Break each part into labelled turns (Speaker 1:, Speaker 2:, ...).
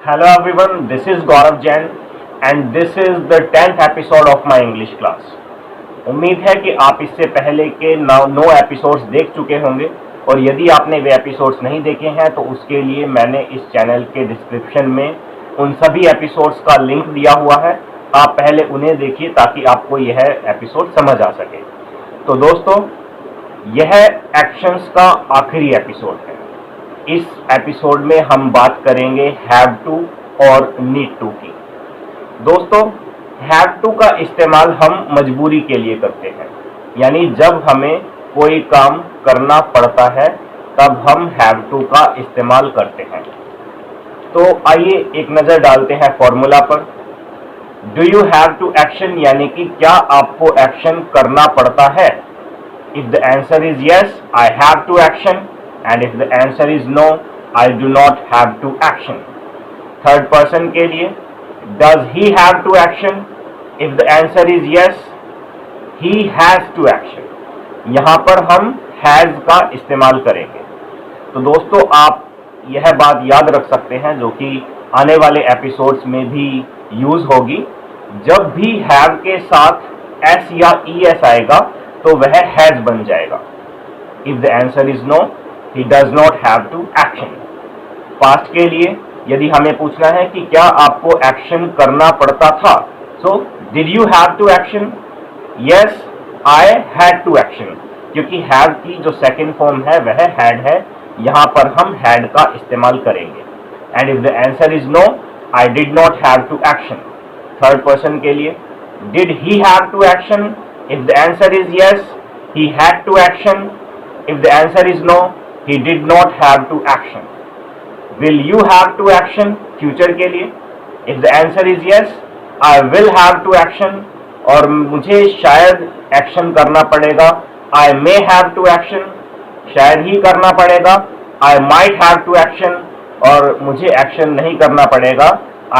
Speaker 1: Hello everyone, this is Gaurav Jain and this is the 10th episode of my English class. उम्मीद है कि आप इससे पहले के 9 एपिसोड्स देख चुके होंगे और यदि आपने वे एपिसोड्स नहीं देखे हैं तो उसके लिए मैंने इस चैनल के डिस्क्रिप्शन में उन सभी एपिसोड्स का लिंक दिया हुआ है। आप पहले उन्हें देखिए ताकि आपको यह एपिसोड समझ आ सके। तो दोस्तों, यह एक्शंस का आखिरी एपिसोड है। इस एपिसोड में हम बात करेंगे हैव टू और नीड टू की। दोस्तों, हैव टू का इस्तेमाल हम मजबूरी के लिए करते हैं, यानी जब हमें कोई काम करना पड़ता है तब हम हैव टू का इस्तेमाल करते हैं। तो आइए एक नज़र डालते हैं फॉर्मूला पर। Do you have to action, यानी कि क्या आपको एक्शन करना पड़ता है। If the answer is yes, I have to action, and if the answer is no, I do not have to action. Third person के लिए, does he have to action? If the answer is yes, he has to action. यहाँ पर हम has का इस्तेमाल करेंगे। तो दोस्तों, आप यह बात याद रख सकते हैं जो कि आने वाले एपिसोड्स में भी यूज होगी। जब भी have के साथ s या es आएगा तो वह has बन जाएगा। If the answer is no, he does not have to action. Past के लिए यदि हमें पूछना है कि क्या आपको एक्शन करना पड़ता था, so did you have to action? Yes, I had to action. क्योंकि have की जो सेकेंड फॉर्म है वह had है, यहाँ पर हम had का इस्तेमाल करेंगे। And if the answer is no, I did not have to action. Third person के लिए, did he have to action? If the answer is yes, he had to action. If the answer is no, he did not have to action. Will you have to action? Future के लिए, if the answer is yes, I will have to action. और मुझे शायद action करना पड़ेगा, I may have to action. शायद ही करना पड़ेगा, I might have to action. और मुझे एक्शन नहीं करना पड़ेगा,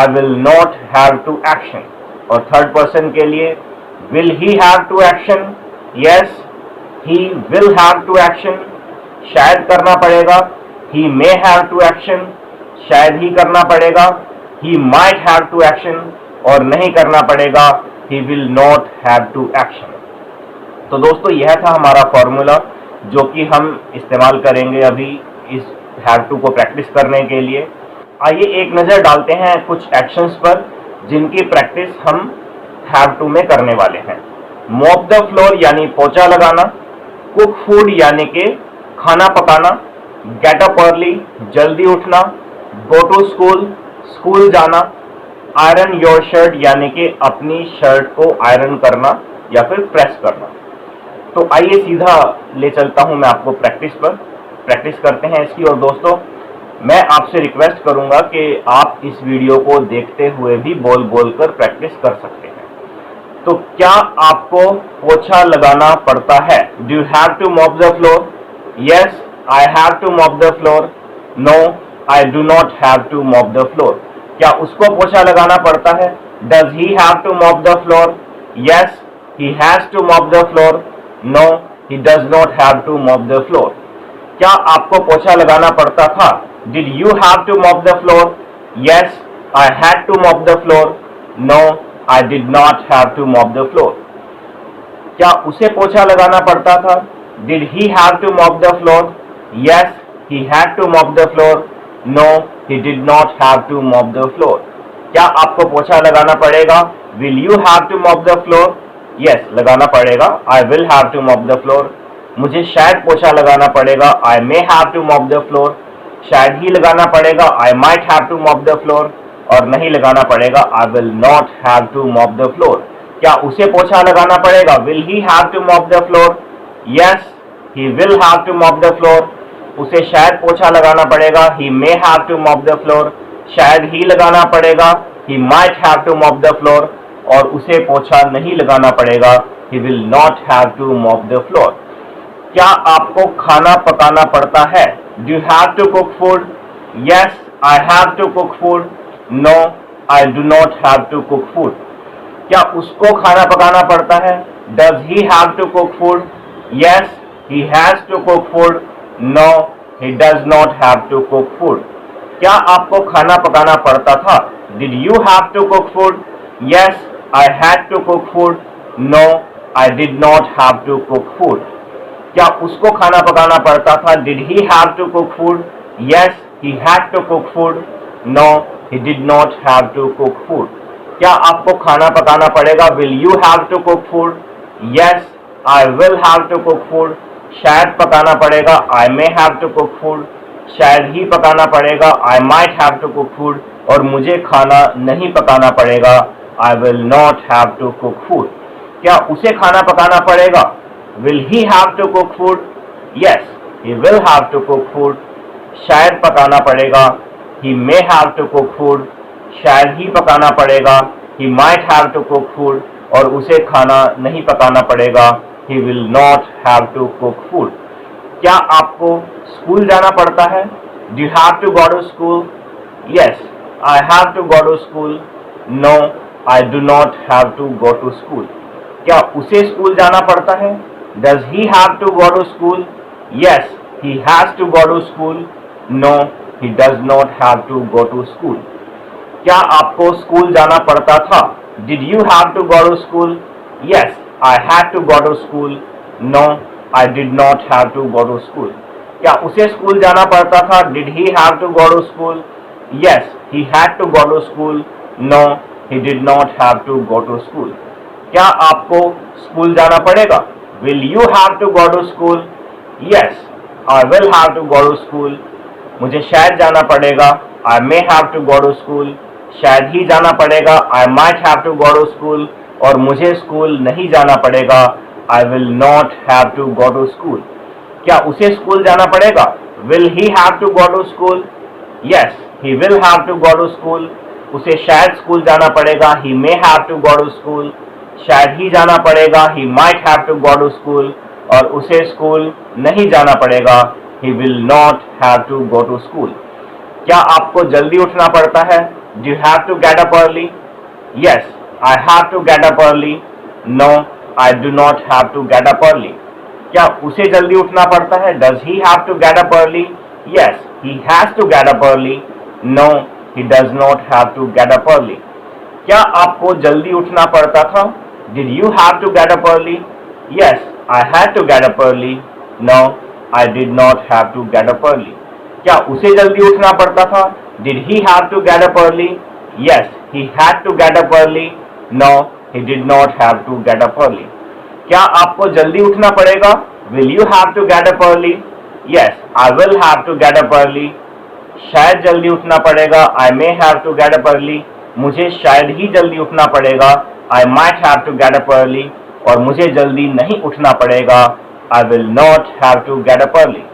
Speaker 1: I will not have to action. और थर्ड पर्सन के लिए, will he have to action? Yes, he will have to action. शायद करना पड़ेगा, he may have to action. शायद ही करना पड़ेगा, he might have to action. और नहीं करना पड़ेगा, he will not have to action. तो दोस्तों, यह था हमारा फॉर्मूला जो कि हम इस्तेमाल करेंगे अभी इस have to को प्रैक्टिस करने के लिए। आइए एक नज़र डालते हैं कुछ एक्शंस पर जिनकी प्रैक्टिस हम have to में करने वाले हैं। मॉप द फ्लोर यानी पोछा लगाना, कुक फूड यानी कि खाना पकाना, गेट अप अर्ली जल्दी उठना, गो टू स्कूल स्कूल जाना, आयरन योर शर्ट यानी कि अपनी शर्ट को आयरन करना या फिर प्रेस करना। तो आइए सीधा ले चलता हूं मैं आपको प्रैक्टिस पर। प्रैक्टिस करते हैं इसकी। और दोस्तों, मैं आपसे रिक्वेस्ट करूंगा कि आप इस वीडियो को देखते हुए भी बोल बोल कर प्रैक्टिस कर सकते हैं। तो क्या आपको पोछा लगाना पड़ता है? Do you have to mop the floor? Yes, I have to mop the floor. No, I do not have to mop the floor. क्या उसको पोछा लगाना पड़ता है? Does he have to mop the floor? Yes, he has to mop the floor. No, he does not have to mop the floor. क्या आपको पोछा लगाना पड़ता था? Did you have to mop the floor? Yes, I had to mop the floor. No, I did not have to mop the floor. क्या उसे पोछा लगाना पड़ता था? Did he have to mop the floor? Yes, he had to mop the floor. No, he did not have to mop the floor. क्या आपको पोछा लगाना पड़ेगा? Will you have to mop the floor? Yes, लगाना पड़ेगा। I will have to mop the floor. मुझे शायद पोछा लगाना पड़ेगा। I may have to mop the floor. शायद ही लगाना पड़ेगा। I might have to mop the floor. और नहीं लगाना पड़ेगा। I will not have to mop the floor. क्या उसे पोछा लगाना पड़ेगा? Will he have to mop the floor? Yes, he will have to mop the floor. उसे शायद पोछा लगाना पड़ेगा। He may have to mop the floor. शायद ही लगाना पड़ेगा। He might have to mop the floor. और उसे पोछा नहीं लगाना पड़ेगा। He will not have to mop the floor. क्या आपको खाना पकाना पड़ता है? Do you have to cook food? Yes, I have to cook food. No, I do not have to cook food. क्या उसको खाना पकाना पड़ता है? Does he have to cook food? Yes, he has to cook food. No, he does not have to cook food. क्या आपको खाना पकाना पड़ता था? Did you have to cook food? Yes, I had to cook food. No, I did not have to cook food. क्या उसको खाना पकाना पड़ता था? Did he have to cook food? Yes, he had to cook food. No, he did not have to cook food. क्या आपको खाना पकाना पड़ेगा? Will you have to cook food? Yes, I will have to cook food. शायद पकाना पड़ेगा? I may have to cook food. शायद ही पकाना पड़ेगा? I might have to cook food. और मुझे खाना नहीं पकाना पड़ेगा? I will not have to cook food. क्या उसे खाना पकाना पड़ेगा? Will he have to cook food? Yes, he will have to cook food. शायद पकाना पड़ेगा? He may have to cook food. शायद ही पकाना पड़ेगा? He might have to cook food. और उसे खाना नहीं पकाना पड़ेगा? He will not have to cook food. क्या आपको स्कूल जाना पड़ता है? Do you have to go to school? Yes, I have to go to school. No, I do not have to go to school. क्या उसे school जाना पड़ता है? Does he have to go to school? Yes, he has to go to school. No, he does not have to go to school. क्या आपको school जाना पड़ता था? Did you have to go to school? Yes, I had to go to school. No, I did not have to go to school. क्या उसे school जाना पड़ता था? Did he have to go to school? Yes, he had to go to school. No, he did not have to go to school. क्या आपको school जाना पड़ेगा? Will you have to go to school? Yes, I will have to go to school. मुझे शायद जाना पड़ेगा? I may have to go to school. शायद ही जाना पड़ेगा? I might have to go to school. और मुझे स्कूल नहीं जाना पड़ेगा? I will not have to go to school. क्या उसे स्कूल जाना पड़ेगा? Will he have to go to school? Yes, he will have to go to school. उसे शायद स्कूल जाना पड़ेगा? He may have to go to school. शायद ही जाना पड़ेगा? He might have to go to school. और उसे स्कूल नहीं जाना पड़ेगा? He will not have to go to school. क्या आपको जल्दी उठना पड़ता है? Do you have to get up early? Yes, I have to get up early. No, I do not have to get up early. क्या उसे जल्दी उठना पड़ता है? Does he have to get up early? Yes, he has to get up early. No, he does not have to get up early. क्या आपको जल्दी उठना पड़ता था? Did you have to get up early? Yes, I had to get up early. No, I did not have to get up early. क्या उसे जल्दी उठना पड़ता था? Did he have to get up early? Yes, he had to get up early. No, he did not have to get up early. क्या आपको जल्दी उठना पड़ेगा? Will you have to get up early? Yes, I will have to get up early. शायद जल्दी उठना पड़ेगा? I may have to get up early. मुझे शायद ही जल्दी उठना पड़ेगा? I might have to get up early. और मुझे जल्दी नहीं उठना पड़ेगा? I will not have to get up early.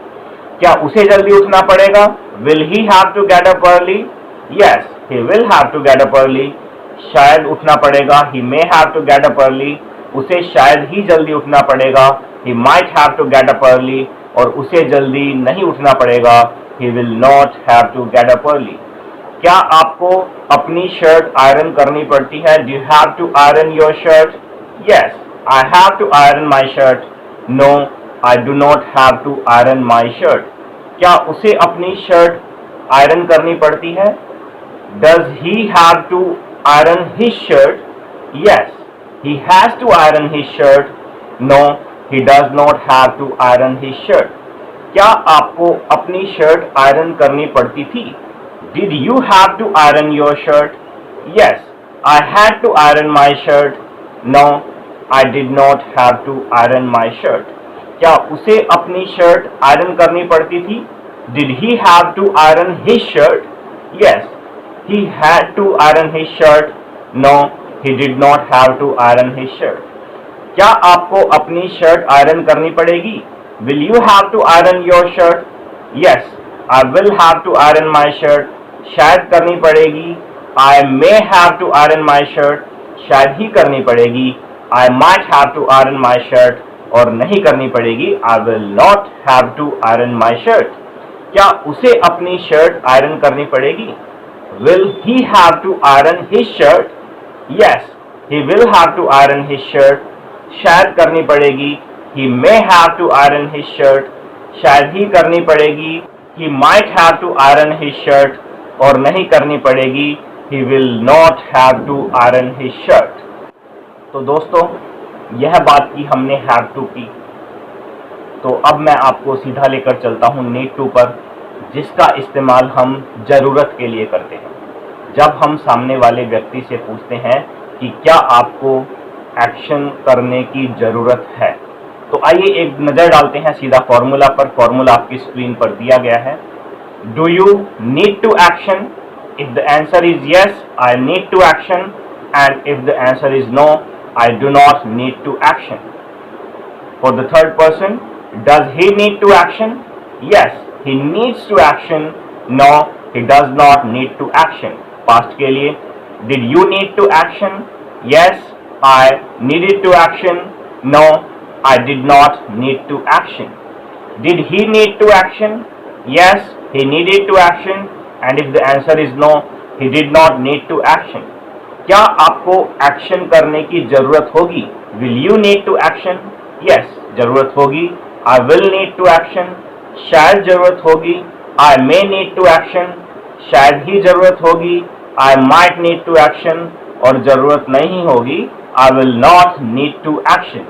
Speaker 1: क्या उसे जल्दी उठना पड़ेगा? Will he have to get up early? Yes, he will have to get up early. शायद उठना पड़ेगा? He may have to get up early. उसे शायद ही जल्दी उठना पड़ेगा? He might have to get up early. और उसे जल्दी नहीं उठना पड़ेगा? He will not have to get up early. क्या आपको अपनी शर्ट आयरन करनी पड़ती है? Do you have to iron your shirt? Yes, I have to iron my shirt. No, I do not have to iron my shirt. क्या उसे अपनी shirt iron करनी पड़ती है? Does he have to iron his shirt? Yes, he has to iron his shirt. No, he does not have to iron his shirt. क्या आपको अपनी shirt iron करनी पड़ती थी? Did you have to iron your shirt? Yes, I had to iron my shirt. No, I did not have to iron my shirt. क्या उसे अपनी shirt iron करनी पड़ती थी? Did he have to iron his shirt? Yes, he had to iron his shirt. No, he did not have to iron his shirt. क्या आपको अपनी shirt iron करनी पड़ेगी? Will you have to iron your shirt? Yes, I will have to iron my shirt. शायद करनी पड़ेगी? I may have to iron my shirt. शायद ही करनी पड़ेगी? I might have to iron my shirt. और नहीं करनी पड़ेगी? I will not have to iron my shirt. क्या उसे अपनी शर्ट आयरन करनी पड़ेगी? Will he have to iron his shirt? Yes, he will have to iron his shirt. शायद करनी पड़ेगी? He may have to iron his shirt. शायद ही करनी पड़ेगी? He might have to iron his shirt. और नहीं करनी पड़ेगी he will not have to iron his shirt। तो दोस्तों यह बात की हमने have to की, तो अब मैं आपको सीधा लेकर चलता हूँ need to पर, जिसका इस्तेमाल हम ज़रूरत के लिए करते हैं जब हम सामने वाले व्यक्ति से पूछते हैं कि क्या आपको एक्शन करने की ज़रूरत है। तो आइए एक नज़र डालते हैं सीधा फॉर्मूला पर। फॉर्मूला आपकी स्क्रीन पर दिया गया है। Do you need to action? If the answer is yes, I need to action, and if the answer is no, I do not need to action. For the third person, does he need to action? Yes, he needs to action, no he does not need to action। Past के लिए, did you need to action? Yes, I needed to action, no I did not need to action। did he need to action? Yes, he needed to action, and if the answer is no, he did not need to action। क्या आपको action करने की जरूरत होगी? will you need to action? Yes, जरूरत होगी। I will need to action, शायद जरूरत होगी। I may need to action, शायद ही जरूरत होगी। I might need to action, और जरूरत नहीं होगी। I will not need to action।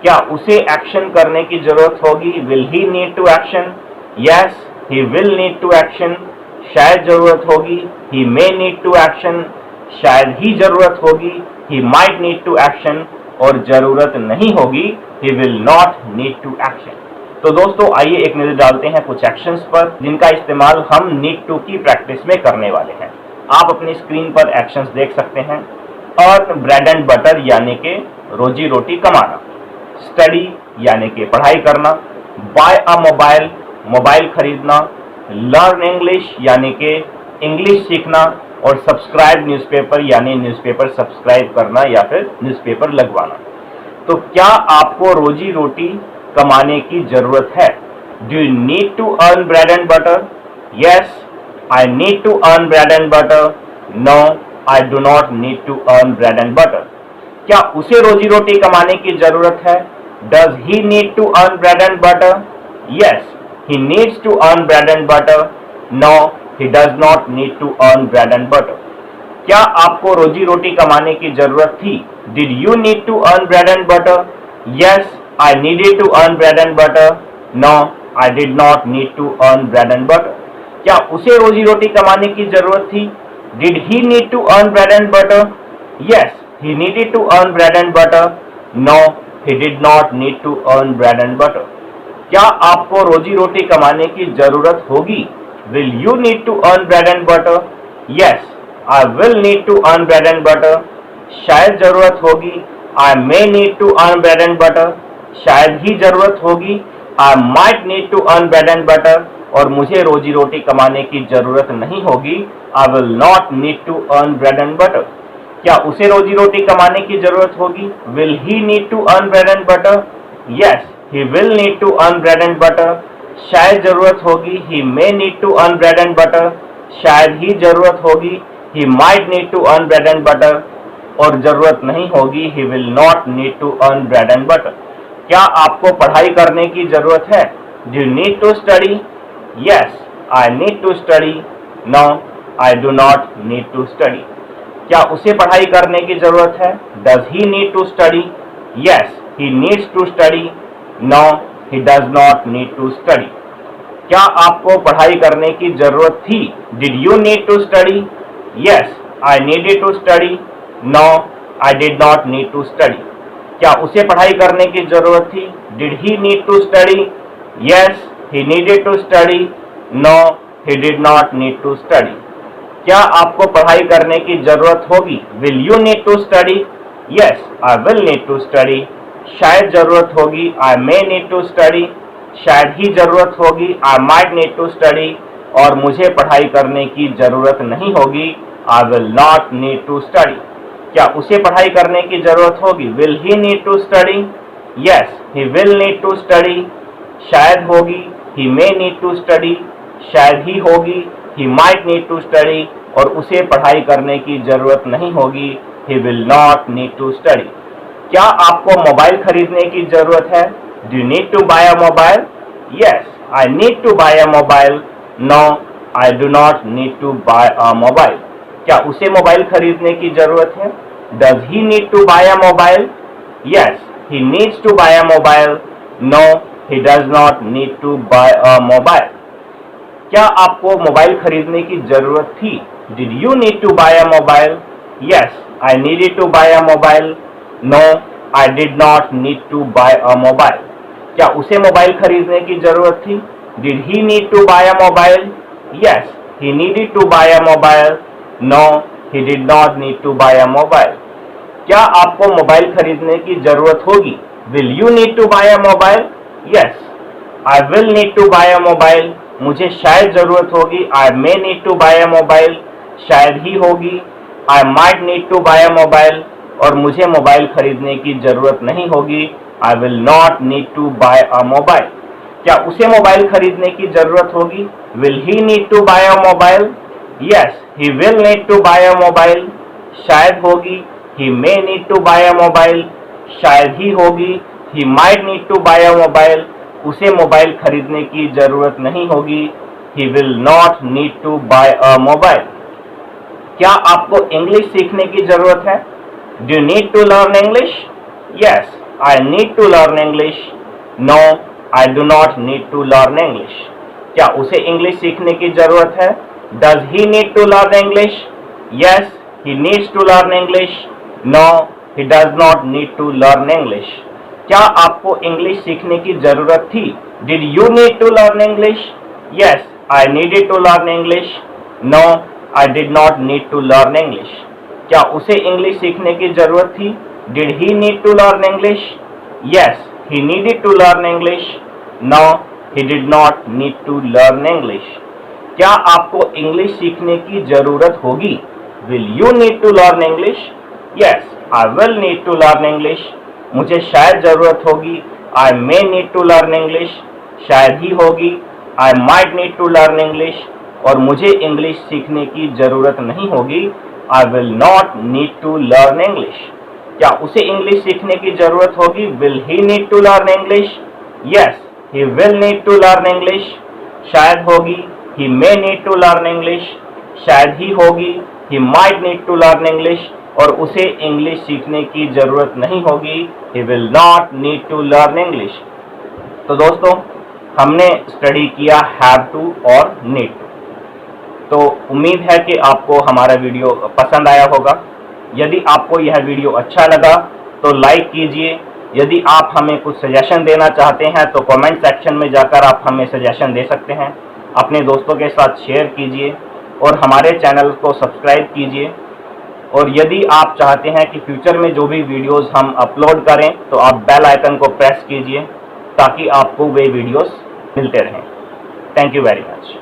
Speaker 1: क्या उसे एक्शन करने की जरूरत होगी? Will he need to action? Yes, he will need to action, शायद जरूरत होगी। He may need to action, शायद ही जरूरत होगी। He might need to action, और जरूरत नहीं होगी। He will not need to action। तो दोस्तों आइए एक नजर डालते हैं कुछ एक्शंस पर जिनका इस्तेमाल हम नीड टू की प्रैक्टिस में करने वाले हैं। आप अपनी स्क्रीन पर एक्शंस देख सकते हैं। अर्न ब्रेड एंड बटर यानी कि रोजी रोटी कमाना, स्टडी यानी कि पढ़ाई करना, बाय अ मोबाइल मोबाइल खरीदना, लर्न इंग्लिश यानी कि इंग्लिश सीखना, और सब्सक्राइब न्यूज़पेपर यानी न्यूज़पेपर सब्सक्राइब करना या फिर न्यूज़पेपर लगवाना। तो क्या आपको रोजी रोटी कमाने की जरूरत है? Do you need to earn bread and butter? Yes, I need to earn bread and butter, no I do not need to earn bread and butter. क्या उसे रोजी रोटी कमाने की जरूरत है? Does he need to earn bread and butter? Yes, he needs to earn bread and butter, no he does not need to earn bread and butter. क्या आपको रोजी रोटी कमाने की जरूरत थी? Did you need to earn bread and butter? Yes, I needed to earn bread and butter, no I did not need to earn bread and butter। क्या उसे रोजी रोटी कमाने की जरूरत थी? Did he need to earn bread and butter? Yes, he needed to earn bread and butter, no he did not need to earn bread and butter। क्या आपको रोजी रोटी कमाने की जरूरत होगी? Will you need to earn bread and butter? Yes, I will need to earn bread and butter, शायद जरूरत होगी। I may need to earn bread and butter, शायद ही जरूरत होगी। I might need to earn bread and butter, और मुझे रोजी रोटी कमाने की जरूरत नहीं होगी। I will not need to earn bread and butter। क्या उसे रोजी रोटी कमाने की जरूरत होगी? Will he need to earn bread and butter? Yes, he will need to earn bread and butter, शायद जरूरत होगी। He may need to earn bread and butter, शायद ही जरूरत होगी। He might need to earn bread and butter, और जरूरत नहीं होगी। He will not need to earn bread and butter। क्या आपको पढ़ाई करने की जरूरत है? Do you need to study? Yes, I need to study, no I do not need to study। क्या उसे पढ़ाई करने की जरूरत है? Does he need to study? Yes, he needs to study, no he does not need to study। क्या आपको पढ़ाई करने की जरूरत थी? Did you need to study? Yes, I needed to study, no I did not need to study। क्या उसे पढ़ाई करने की जरूरत थी? Did he need to study? Yes, he needed to study, no he did not need to study। क्या आपको पढ़ाई करने की जरूरत होगी? Will you need to study? Yes, I will need to study, शायद जरूरत होगी। I may need to study, शायद ही जरूरत होगी। I might need to study, और मुझे पढ़ाई करने की जरूरत नहीं होगी। I will not need to study। क्या उसे पढ़ाई करने की जरूरत होगी? Will he need to study? Yes, he will need to study, शायद होगी। He may need to study, शायद ही होगी। He might need to study, और उसे पढ़ाई करने की जरूरत नहीं होगी। He will not need to study। क्या आपको मोबाइल खरीदने की जरूरत है? Do you need to buy a mobile? Yes, I need to buy a mobile, no I do not need to buy a mobile. क्या उसे मोबाइल खरीदने की जरूरत है? Does he need to buy a mobile? Yes, he needs to buy a mobile. No, he does not need to buy a mobile. क्या आपको mobile खरीदने की जरूरत थी? Did you need to buy a mobile? Yes, I needed to buy a mobile. No, I did not need to buy a mobile. क्या उसे mobile खरीदने की जरूरत थी? Did he need to buy a mobile? Yes, he needed to buy a mobile. No, he did not need to buy a mobile. क्या आपको mobile खरीदने की जरूरत होगी? Will you need to buy a mobile? Yes, I will need to buy a mobile. मुझे शायद जरूरत होगी। I may need to buy a mobile. शायद ही होगी। I might need to buy a mobile. और मुझे मोबाइल खरीदने की जरूरत नहीं होगी। I will not need to buy a mobile. क्या उसे मोबाइल खरीदने की जरूरत होगी? Will he need to buy a mobile? Yes, he will need to buy a mobile. शायद होगी। He may need to buy a mobile. शायद ही होगी। He might need to buy a mobile. उसे मोबाइल खरीदने की जरूरत नहीं होगी। He will not need to buy a mobile. क्या आपको इंग्लिश सीखने की जरूरत है? Do you need to learn English? Yes, I need to learn English. No, I do not need to learn English. क्या उसे इंग्लिश सीखने की जरूरत है? Does he need to learn English? Yes, he needs to learn English. No, he does not need to learn English. क्या आपको English सीखने की जरूरत थी? Did you need to learn English? Yes, I needed to learn English. No, I did not need to learn English. क्या उसे English सीखने की जरूरत थी? Did he need to learn English? Yes, he needed to learn English. No, he did not need to learn English. क्या आपको English सीखने की जरूरत होगी? Will you need to learn English? Yes, I will need to learn English. मुझे शायद जरूरत होगी। I may need to learn English. शायद ही होगी। I might need to learn English. और मुझे इंग्लिश सीखने की जरूरत नहीं होगी। I will not need to learn English. क्या उसे इंग्लिश सीखने की जरूरत होगी? Will he need to learn English? Yes, he will need to learn English. शायद होगी। He may need to learn English. शायद ही होगी। He might need to learn English. और उसे इंग्लिश सीखने की जरूरत नहीं होगी। He will not need to learn English. तो दोस्तों, हमने स्टडी किया हैव टू और नीड टू। तो उम्मीद है कि आपको हमारा वीडियो पसंद आया होगा। यदि आपको यह वीडियो अच्छा लगा तो लाइक कीजिए। यदि आप हमें कुछ सजेशन देना चाहते हैं तो कमेंट सेक्शन में जाकर आप हमें सजेशन दे सकते हैं। अपने दोस्तों के साथ शेयर कीजिए और हमारे चैनल को सब्सक्राइब कीजिए। और यदि आप चाहते हैं कि फ्यूचर में जो भी वीडियोस हम अपलोड करें तो आप बेल आइकन को प्रेस कीजिए ताकि आपको वे वीडियोस मिलते रहें। Thank you very much.